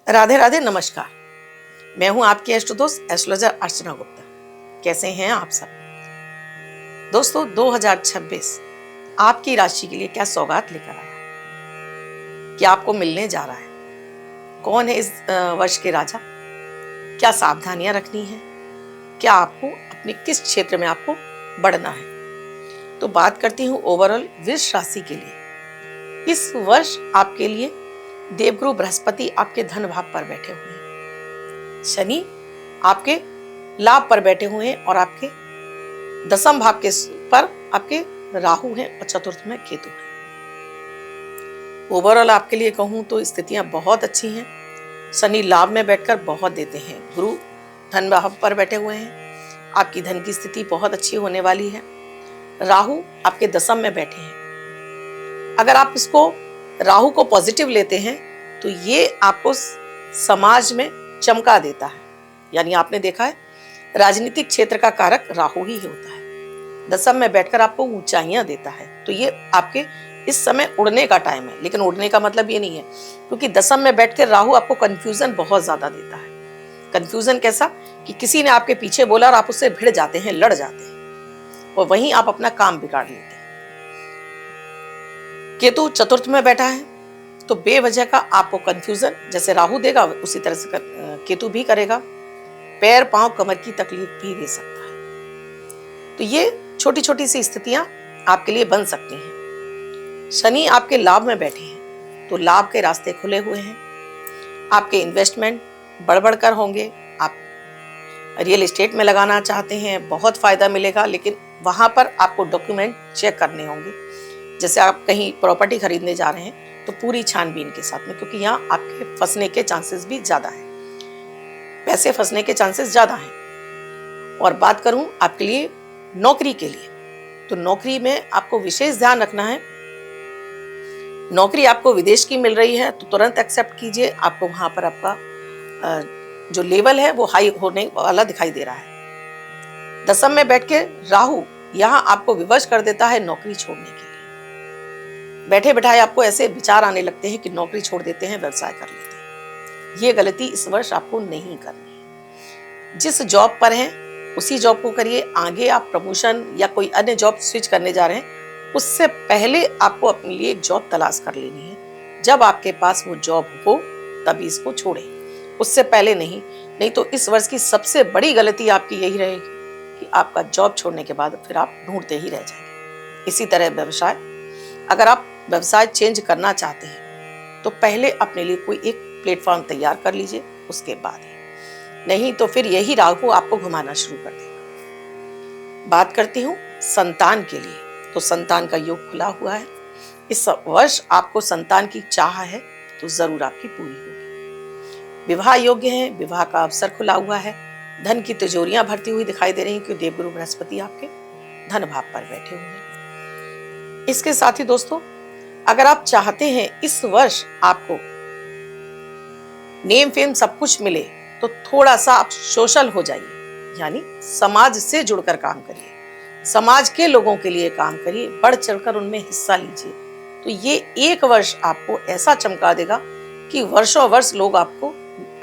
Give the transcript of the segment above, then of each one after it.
राधे राधे, नमस्कार। मैं हूं आपकी एस्ट्रो दोस्त एस्ट्रोलॉजर अर्चना गुप्ता। कैसे हैं आप सब दोस्तों? 2026 आपकी राशि के लिए क्या सौगात लेकर आया है? क्या आपको मिलने जा रहा है? कौन है इस वर्ष के राजा? क्या सावधानियां रखनी है? क्या आपको अपने किस क्षेत्र में आपको बढ़ना है? तो बात करती हूँ ओवरऑल वृष राशि के लिए। इस वर्ष आपके लिए देवगुरु बृहस्पति आपके धन भाव पर बैठे हुए हैं, शनि आपके लाभ पर बैठे हुए हैं और आपके दसम भाव के पर आपके राहु हैं और चतुर्थ में केतु है। ओवरऑल आपके लिए कहूं तो स्थितियां बहुत अच्छी हैं। शनि लाभ में बैठकर बहुत देते हैं, गुरु धन भाव पर बैठे हुए हैं, आपकी धन की स्थिति बहुत अच्छी होने वाली है। राहु आपके दसम में बैठे हैं। अगर आप इसको राहु को पॉजिटिव लेते हैं तो ये आपको समाज में चमका देता है। यानी आपने देखा है राजनीतिक क्षेत्र का कारक राहु ही होता है। दसम में बैठकर आपको ऊंचाइयां देता है, तो ये आपके इस समय उड़ने का टाइम है। लेकिन उड़ने का मतलब ये नहीं है, क्योंकि दसम में बैठकर राहु आपको कंफ्यूजन बहुत ज्यादा देता है। कंफ्यूजन कैसा कि किसी ने आपके पीछे बोला और आप उससे भिड़ जाते हैं, लड़ जाते हैं और वहीं आप अपना काम बिगाड़ लेते हैं। केतु चतुर्थ में बैठा है, तो बेवजह का आपको कंफ्यूजन जैसे राहु देगा उसी तरह से केतु भी करेगा। पैर पांव कमर की तकलीफ भी दे सकता है। तो ये छोटी छोटी सी स्थितियां आपके लिए बन सकती हैं। शनि आपके लाभ में बैठे हैं, तो लाभ के रास्ते खुले हुए हैं। आपके इन्वेस्टमेंट बढ़-बढ़कर होंगे। आप रियल एस्टेट में लगाना चाहते हैं, बहुत फायदा मिलेगा, लेकिन वहां पर आपको डॉक्यूमेंट चेक करने होंगे। जैसे आप कहीं प्रॉपर्टी खरीदने जा रहे हैं तो पूरी छानबीन के साथ में, क्योंकि यहाँ आपके फंसने के चांसेस भी ज्यादा हैं, पैसे फंसने के चांसेस ज्यादा हैं। और बात करूं आपके लिए नौकरी के लिए, तो नौकरी में आपको विशेष ध्यान रखना है। नौकरी आपको विदेश की मिल रही है तो तुरंत एक्सेप्ट कीजिए। आपको वहां पर आपका जो लेवल है वो हाई होने वाला दिखाई दे रहा है। दसम में बैठ के राहु यहाँ आपको विवश कर देता है नौकरी छोड़ने के लिए। बैठे बैठाए आपको ऐसे विचार आने लगते हैं कि नौकरी छोड़ देते हैं, व्यवसाय कर लेते हैं। ये गलती इस वर्ष आपको नहीं करनी है। जिस जॉब पर हैं उसी जॉब को करिए। आगे आप प्रमोशन या कोई अन्य जॉब स्विच करने जा रहे हैं, उससे पहले आपको अपने लिए एक जॉब तलाश कर लेनी है। जब आपके पास वो जॉब हो तभी इसको छोड़ें, उससे पहले नहीं। नहीं तो इस वर्ष की सबसे बड़ी गलती आपकी यही रहेगी कि आपका जॉब छोड़ने के बाद फिर आप ढूंढते ही रह जाएंगे। इसी तरह व्यवसाय, अगर आप व्यवसाय चेंज करना चाहते हैं तो पहले अपने लिए कोई एक प्लेटफॉर्म तैयार कर लीजिए, उसके बाद ही। नहीं तो फिर यही राहु आपको घुमाना शुरू कर देगा। बात करती हूँ संतान के लिए, तो संतान का योग खुला हुआ है। इस वर्ष आपको संतान की चाह है तो जरूर आपकी पूरी होगी। विवाह योग्य है, विवाह का अवसर खुला हुआ है। धन की तिजोरियां भरती हुई दिखाई दे रही हैं, क्योंकि देवगुरु बृहस्पति आपके धन भाव पर बैठे हुए हैं। इसके साथ ही दोस्तों, अगर आप चाहते हैं इस वर्ष आपको नेम फेम सब कुछ मिले, तो थोड़ा सा आप सोशल हो जाइए, यानी समाज से जुड़कर काम करिए, समाज के लोगों के लिए काम करिए, बढ़ चढ़कर उनमें हिस्सा लीजिए। तो ये एक वर्ष आपको ऐसा चमका देगा कि वर्षों वर्ष लोग आपको,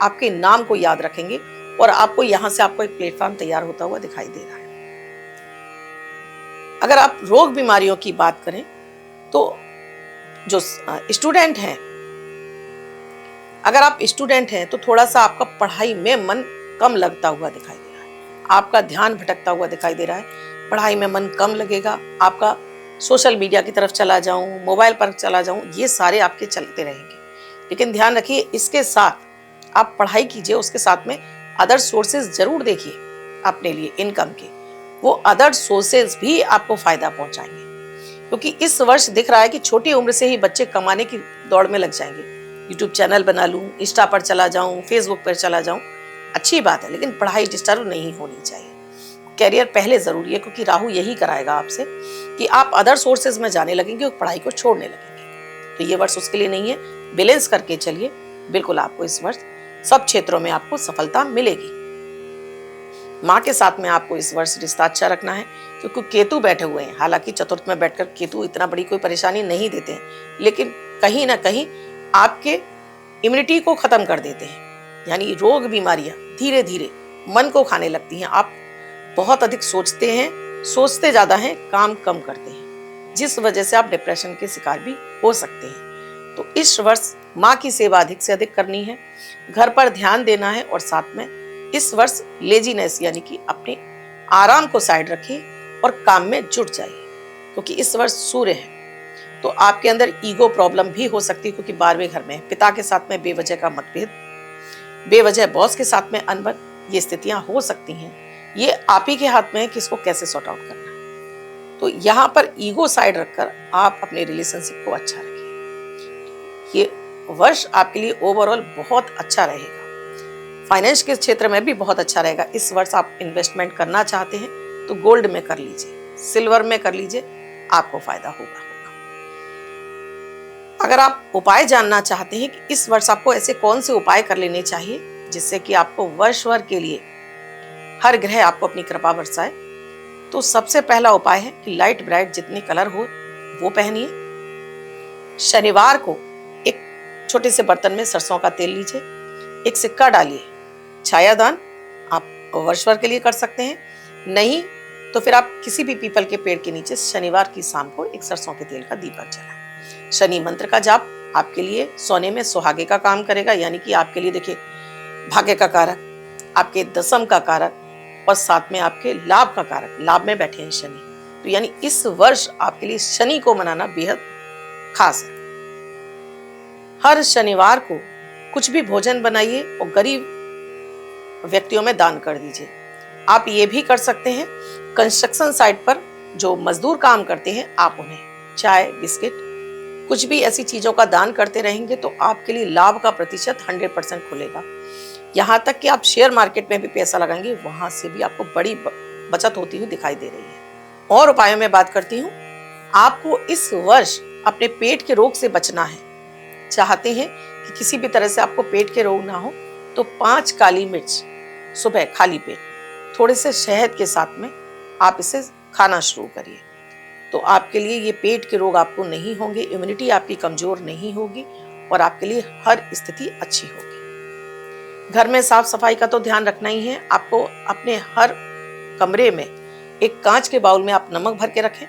आपके नाम को याद रखेंगे और आपको यहां से आपको एक प्लेटफॉर्म तैयार होता हुआ दिखाई दे रहा है। अगर आप रोग बीमारियों की बात करें तो जो स्टूडेंट हैं, अगर आप स्टूडेंट हैं तो थोड़ा सा आपका पढ़ाई में मन कम लगता हुआ दिखाई दे रहा है। आपका ध्यान भटकता हुआ दिखाई दे रहा है। पढ़ाई में मन कम लगेगा। आपका सोशल मीडिया की तरफ चला जाऊं, मोबाइल पर चला जाऊं, ये सारे आपके चलते रहेंगे। लेकिन ध्यान रखिए, इसके साथ आप पढ़ाई कीजिए, उसके साथ में अदर सोर्सेज जरूर देखिए अपने लिए इनकम के। वो अदर सोर्सेज भी आपको फायदा पहुंचाएंगे, क्योंकि इस वर्ष दिख रहा है कि छोटी उम्र से ही बच्चे कमाने की दौड़ में लग जाएंगे। यूट्यूब चैनल बना लूं, इंस्टा पर चला जाऊं, फेसबुक पर चला जाऊं, अच्छी बात है, लेकिन पढ़ाई डिस्टर्ब नहीं होनी चाहिए। कैरियर पहले जरूरी है, क्योंकि राहु यही कराएगा आपसे कि आप अदर सोर्सेज में जाने लगेंगे और पढ़ाई को छोड़ने लगेंगे। तो ये वर्ष उसके लिए नहीं है। बैलेंस करके चलिए, बिल्कुल आपको इस वर्ष सब क्षेत्रों में आपको सफलता मिलेगी। माँ के साथ में आपको इस वर्ष रिश्ता अच्छा रखना है, क्योंकि केतु बैठे हुए हैं। हालांकि चतुर्थ में बैठकर केतु इतना बड़ी कोई परेशानी नहीं देते हैं, लेकिन कहीं ना कहीं आपके इम्यूनिटी को खत्म कर देते हैं, यानी रोग बीमारियां धीरे धीरे मन को खाने लगती हैं। आप बहुत अधिक सोचते हैं, सोचते ज्यादा हैं, काम कम करते हैं, जिस वजह से आप डिप्रेशन के शिकार भी हो सकते हैं। तो इस वर्ष माँ की सेवा अधिक से अधिक करनी है, घर पर ध्यान देना है, और साथ में इस वर्ष लेजीनेस यानी कि अपने आराम को साइड रखिए और काम में जुट जाइए, क्योंकि इस वर्ष सूर्य है। तो आपके अंदर ईगो प्रॉब्लम भी हो सकती है, क्योंकि 12वें घर में है। पिता के साथ में बेवजह का मतभेद, बेवजह बॉस के साथ में अनबन, ये स्थितियां हो सकती हैं। ये आप ही के हाथ में है कि इसको कैसे सॉर्ट आउट करना है। तो यहाँ पर ईगो साइड रखकर आप अपने रिलेशनशिप को अच्छा रखिए। ये वर्ष आपके लिए ओवरऑल बहुत अच्छा रहेगा। फाइनेंस के क्षेत्र में भी बहुत अच्छा रहेगा। इस वर्ष आप इन्वेस्टमेंट करना चाहते हैं तो गोल्ड में कर लीजिए, सिल्वर में कर लीजिए, आपको फायदा होगा। अगर आप उपाय जानना चाहते हैं कि इस वर्ष आपको ऐसे कौन से उपाय कर लेने चाहिए जिससे कि आपको वर्ष भर के लिए हर ग्रह आपको अपनी कृपा बरसाए, तो सबसे पहला उपाय है कि लाइट ब्राइट जितने कलर हो वो पहनिए। शनिवार को एक छोटे से बर्तन में सरसों का तेल लीजिए, एक सिक्का डालिए। छायादान आप वर्ष भर के लिए कर सकते हैं, नहीं तो फिर आप किसी भी पीपल के पेड़ के नीचे शनिवार की शाम को एक सरसों के तेल का दीपक जलाएं। शनि मंत्र का जाप आपके लिए सोने में सुहागे का काम करेगा, यानी कि आपके लिए देखिए भाग्य का कारक, आपके दशम का कारक, और साथ में आपके लाभ का कारक। लाभ में बैठे हैं शनि, तो यानी इस वर्ष आपके लिए शनि को मनाना बेहद खास है। हर शनिवार को कुछ भी भोजन बनाइए और गरीब व्यक्तियों में दान कर दीजिए। आप ये भी कर सकते हैं, कंस्ट्रक्शन साइट पर जो मजदूर काम करते हैं, आप उन्हें चाय, बिस्किट, कुछ भी ऐसी चीजों का दान करते रहेंगे तो आपके लिए लाभ का प्रतिशत 100% खुलेगा। यहाँ तक कि आप शेयर मार्केट में भी पैसा लगाएंगे, वहां से भी आपको बड़ी बचत होती हुई दिखाई दे रही है। और उपायों में बात करती हूँ, आपको इस वर्ष अपने पेट के रोग से बचना है। चाहते हैं कि किसी भी तरह से आपको पेट के रोग ना हो, तो 5 काली मिर्च सुबह खाली पेट थोड़े से शहद के साथ में आप इसे खाना शुरू करिए। तो आपके लिए ये पेट के रोग आपको नहीं होंगे, इम्यूनिटी आपकी कमजोर नहीं होगी, और आपके लिए हर स्थिति अच्छी होगी। घर में साफ सफाई का तो ध्यान रखना ही है। आपको अपने हर कमरे में एक कांच के बाउल में आप नमक भर के रखें,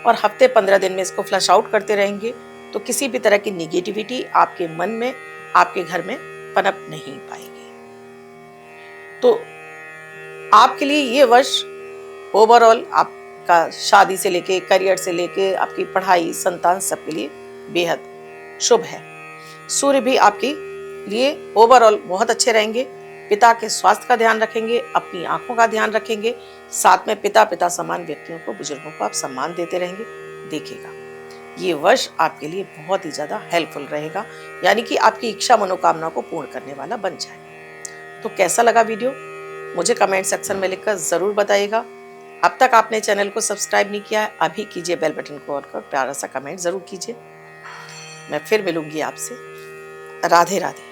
और हफ्ते 15 दिन में इसको फ्लश आउट करते रहेंगे, तो किसी भी तरह की निगेटिविटी आपके मन में, आपके घर में पनप नहीं पाएगी। तो आपके लिए ये वर्ष ओवरऑल आपका शादी से लेके, करियर से लेके, आपकी पढ़ाई, संतान, सबके लिए बेहद शुभ है। सूर्य भी आपके लिए ओवरऑल बहुत अच्छे रहेंगे। पिता के स्वास्थ्य का ध्यान रखेंगे, अपनी आंखों का ध्यान रखेंगे, साथ में पिता समान व्यक्तियों को, बुजुर्गों को आप सम्मान देते रहेंगे। देखिएगा ये वर्ष आपके लिए बहुत ही ज्यादा हेल्पफुल रहेगा, यानी कि आपकी इच्छा मनोकामना को पूर्ण करने वाला बन जाएगा। तो कैसा लगा वीडियो, मुझे कमेंट सेक्शन में लिखकर जरूर बताइएगा। अब तक आपने चैनल को सब्सक्राइब नहीं किया है, अभी कीजिए, बेल बटन को ऑन कर प्यारा सा कमेंट जरूर कीजिए। मैं फिर मिलूंगी आपसे। राधे राधे।